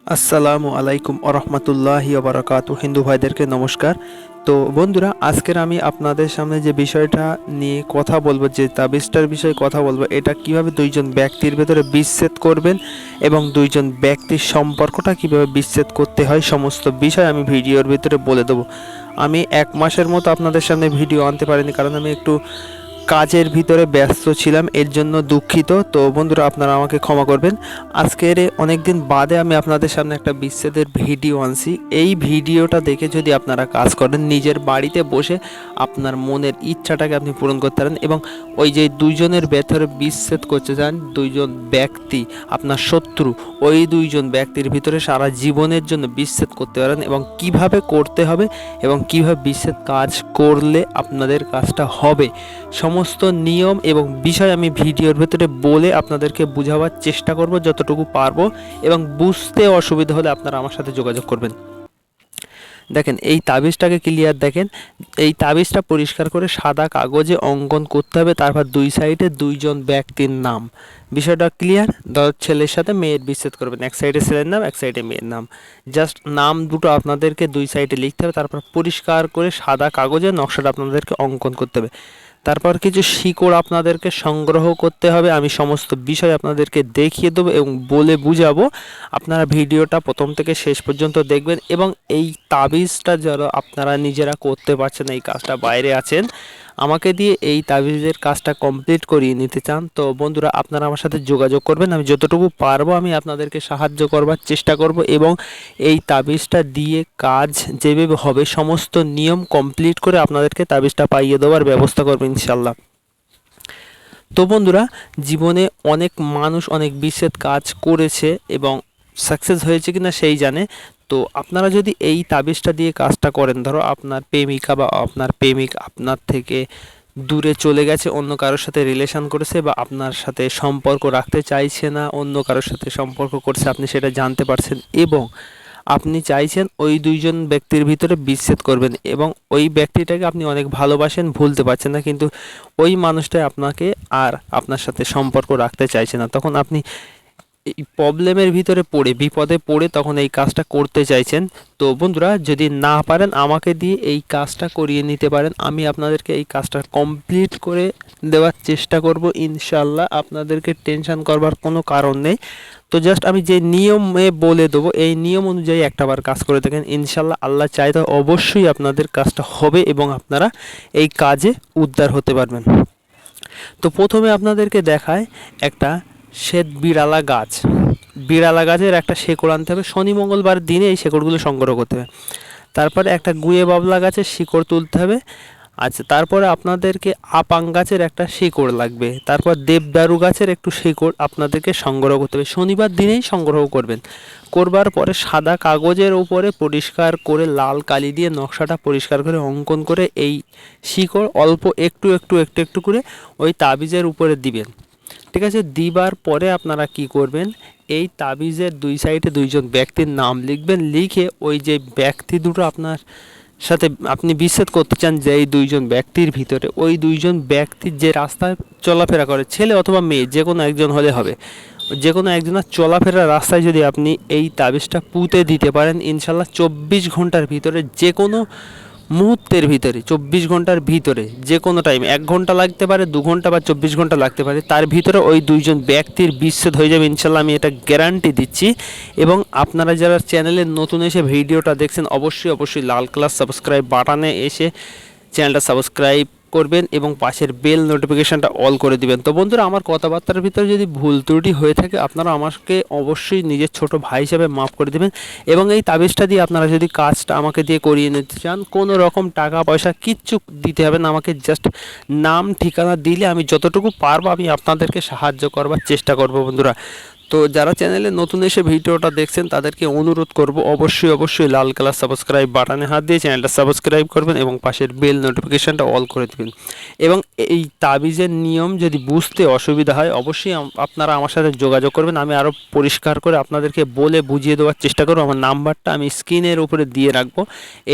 আসসালামু আলাইকুম আরহামতুল্লাহি ওবারাকাতু। হিন্দু ভাইদেরকে নমস্কার। তো বন্ধুরা, আজকের আমি আপনাদের সামনে যে বিষয়টা নিয়ে কথা বলবো, যে তাবিজটার বিষয়ে কথা বলবো, এটা কিভাবে দুইজন ব্যক্তির ভেতরে বিচ্ছেদ করবেন এবং দুইজন ব্যক্তির সম্পর্কটা কিভাবে বিচ্ছেদ করতে হয়, সমস্ত বিষয় আমি ভিডিওর ভিতরে বলে দেবো। আমি 1 মাসের মতো আপনাদের সামনে ভিডিও আনতে পারিনি, কারণ আমি একটু কাজের ভিতরে ব্যস্ত ছিলাম, এর জন্য দুঃখিত। তো বন্ধুরা, আপনারা আমাকে ক্ষমা করবেন। আজকের অনেক দিন বাদে আমি আপনাদের সামনে একটা বিচ্ছেদের ভিডিও আনছি। এই ভিডিওটা দেখে যদি আপনারা কাজ করেন, নিজের বাড়িতে বসে আপনার মনের ইচ্ছাটাকে আপনি পূরণ করতে পারেন এবং ওই যে দুইজনের ভেতরে বিচ্ছেদ করতে চান, দুইজন ব্যক্তি আপনার শত্রু, ওই দুইজন ব্যক্তির ভিতরে সারা জীবনের জন্য বিচ্ছেদ করতে পারেন এবং কিভাবে করতে হবে এবং কিভাবে বিচ্ছেদ কাজ করলে আপনাদের কাজটা হবে, সমস্ত নিয়ম এবং বিষয় আমি ভিডিওর ভেতরে বলে আপনাদেরকে বোঝাবার চেষ্টা করব যতটুকু পারবো, এবং বুঝতে অসুবিধা হলে আপনারা আমার সাথে যোগাযোগ করবেন। দেখেন, এই তাবিজটাকে ক্লিয়ার দেখেন। এই তাবিজটা পরিষ্কার করে সাদা কাগজে অঙ্কন করতে হবে, তারপর দুই সাইডে দুইজন ব্যক্তির নাম। বিষয়টা ক্লিয়ার? ছেলের সাথে মেয়ের বিচ্ছেদ করবেন, এক সাইডে ছেলের নাম, এক সাইডে মেয়ের নাম। জাস্ট নাম দুটো আপনাদেরকে দুই সাইডে লিখতে হবে, তারপর পরিষ্কার করে সাদা কাগজে নকশাটা আপনাদেরকে অঙ্কন করতে হবে। তারপর কিছু শিকড় আপনাদেরকে সংগ্রহ করতে হবে। আমি সমস্ত বিষয় আপনাদেরকে দেখিয়ে দেবো এবং বলে বুঝাবো। আপনারা ভিডিওটা প্রথম থেকে শেষ পর্যন্ত দেখবেন এবং এই তাবিজটা যারা আপনারা নিজেরা করতে পারছেন, এই কাজটা বাইরে আছেন, আমাকে দিয়ে এই তাবিজের কাজটা কমপ্লিট করিয়ে নিতে চান, তো বন্ধুরা আপনারা আমার সাথে যোগাযোগ করবেন। আমি যতটুকু পারবো আমি আপনাদেরকে সাহায্য করবার চেষ্টা করব এবং এই তাবিজটা দিয়ে কাজ যেভাবে হবে সমস্ত নিয়ম কমপ্লিট করে আপনাদেরকে তাবিজটা পাইয়ে দেওয়ার ব্যবস্থা করবো ইনশাল্লাহ। তো বন্ধুরা, জীবনে অনেক মানুষ অনেক বিচ্ছেদ কাজ করেছে এবং সাকসেস হয়েছে কিনা সেই জানে। তো আপনারা যদি এই তাবিজটা দিয়ে কাজটা করেন, ধরো আপনার প্রেমিকা বা আপনার প্রেমিক আপনার থেকে দূরে চলে গেছে, অন্য কারোর সাথে রিলেশন করেছে বা আপনার সাথে সম্পর্ক রাখতে চাইছে না, অন্য কারোর সাথে সম্পর্ক করছে, আপনি সেটা জানতে পারছেন এবং আপনি চাইছেন ওই দুইজন ব্যক্তির ভিতরে বিচ্ছেদ করবেন এবং ওই ব্যক্তিটাকে আপনি অনেক ভালোবাসেন, ভুলতে পারছেন না, কিন্তু ওই মানুষটাই আপনাকে আর আপনার সাথে সম্পর্ক রাখতে চাইছে না, তখন আপনি এই প্রবলেমের ভিতরে পড়ে, বিপদে পড়ে তখন এই কাজটা করতে চাইছেন। তো বন্ধুরা, যদি না পারেন আমাকে দিয়ে এই কাজটা করিয়ে নিতে পারেন, আমি আপনাদেরকে এই কাজটা কমপ্লিট করে দেওয়ার চেষ্টা করব ইনশাল্লাহ। আপনাদেরকে টেনশন করবার কোনো কারণ নেই। তো জাস্ট আমি যে নিয়মে বলে দেবো, এই নিয়ম অনুযায়ী একটাবার কাজ করে দেখেন, ইনশাল্লাহ আল্লাহ চায় তো অবশ্যই আপনাদের কাজটা হবে এবং আপনারা এই কাজে উদ্ধার হতে পারবেন। তো প্রথমে আপনাদেরকে দেখায় একটা শ্বেত বিড়ালা গাছ। বিড়ালা গাছের একটা শেকড় আনতে হবে, শনি মঙ্গলবার দিনে এই শেকড়গুলো সংগ্রহ করতে হবে। তারপরে একটা গুয়ে বাবলা গাছের শিকড় তুলতে হবে। আচ্ছা, তারপরে আপনাদেরকে আপাং গাছের একটা শিকড় লাগবে। তারপর দেবদারু গাছের একটু শিকড় আপনাদেরকে সংগ্রহ করতে হবে, শনিবার দিনেই সংগ্রহ করবেন। করবার পরে সাদা কাগজের উপরে পরিষ্কার করে লাল কালি দিয়ে নকশাটা পরিষ্কার করে অঙ্কন করে এই শিকড় অল্প একটু একটু একটু একটু করে ওই তাবিজের উপরে দিবেন। ঠিক আছে? দিবার পরে আপনারা কি করবেন, এই তাবিজের দুই সাইডে দুইজন ব্যক্তির নাম লিখবেন। লিখে ওই যে ব্যক্তি দুটো আপনার সাথে আপনি বিচ্ছেদ করতে চান, যে এই দুইজন ব্যক্তির ভিতরে ওই দুইজন ব্যক্তির যে রাস্তায় চলাফেরা করে, ছেলে অথবা মেয়ে যে কোনো একজন হলে হবে, যে কোনো একজনের চলাফেরার রাস্তায় যদি আপনি এই তাবিজটা পুঁতে দিতে পারেন, ইনশাল্লাহ 24 ঘন্টার ভিতরে, যে কোনো মুহূর্তের ভিতরে, 24 ঘন্টার ভিতরে, যে কোনো টাইম, 1 ঘন্টা লাগতে পারে, 2 ঘন্টা বা 24 ঘন্টা লাগতে পারে, তার ভিতরে ওই দুইজন ব্যক্তির বিচ্ছেদ হয়ে যাবে ইনশাল্লাহ, আমি এটা গ্যারান্টি দিচ্ছি। এবং আপনারা যারা চ্যানেলে নতুন এসে ভিডিওটা দেখছেন, অবশ্যই অবশ্যই লাল কালার সাবস্ক্রাইব বাটনে এসে চ্যানেলটা সাবস্ক্রাইব করবেন এবং পাশের বেল নোটিফিকেশানটা অল করে দিবেন। তো বন্ধুরা, আমার কথাবার্তার ভিতরে যদি ভুল ত্রুটি হয়ে থাকে, আপনারা আমাকে অবশ্যই নিজের ছোট ভাই হিসাবে মাফ করে দেবেন। এবং এই তাবিজটা দিয়ে আপনারা যদি কাজটা আমাকে দিয়ে করিয়ে নিতে চান, কোনো রকম টাকা পয়সা কিচ্ছু দিতে হবে না আমাকে, জাস্ট নাম ঠিকানা দিলে আমি যতটুকু পারবো আমি আপনাদেরকে সাহায্য করবার চেষ্টা করব বন্ধুরা। তো যারা চ্যানেলে নতুন এসে ভিডিওটা দেখছেন তাদেরকে অনুরোধ করব, অবশ্যই অবশ্যই লাল কালার সাবস্ক্রাইব বাটনে হাত দিয়ে চ্যানেলটা সাবস্ক্রাইব করবেন এবং পাশের বেল নোটিফিকেশানটা অল করে দেবেন। এবং এই তাবিজের নিয়ম যদি বুঝতে অসুবিধা হয়, অবশ্যই আপনারা আমার সাথে যোগাযোগ করবেন, আমি আরও পরিষ্কার করে আপনাদেরকে বলে বুঝিয়ে দেওয়ার চেষ্টা করব। আমার নাম্বারটা আমি স্ক্রিনের উপরে দিয়ে রাখবো,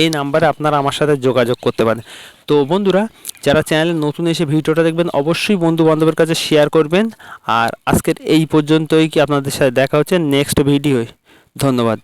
এই নাম্বারে আপনারা আমার সাথে যোগাযোগ করতে পারেন। তো বন্ধুরা, যারা চ্যানেলে নতুন এসে ভিডিওটা দেখবেন, অবশ্যই বন্ধু বান্ধবের কাছে শেয়ার করবেন। আর আজকের এই পর্যন্তই, কি আপনাদের সাথে দেখা হচ্ছে নেক্সট ভিডিওয়। ধন্যবাদ।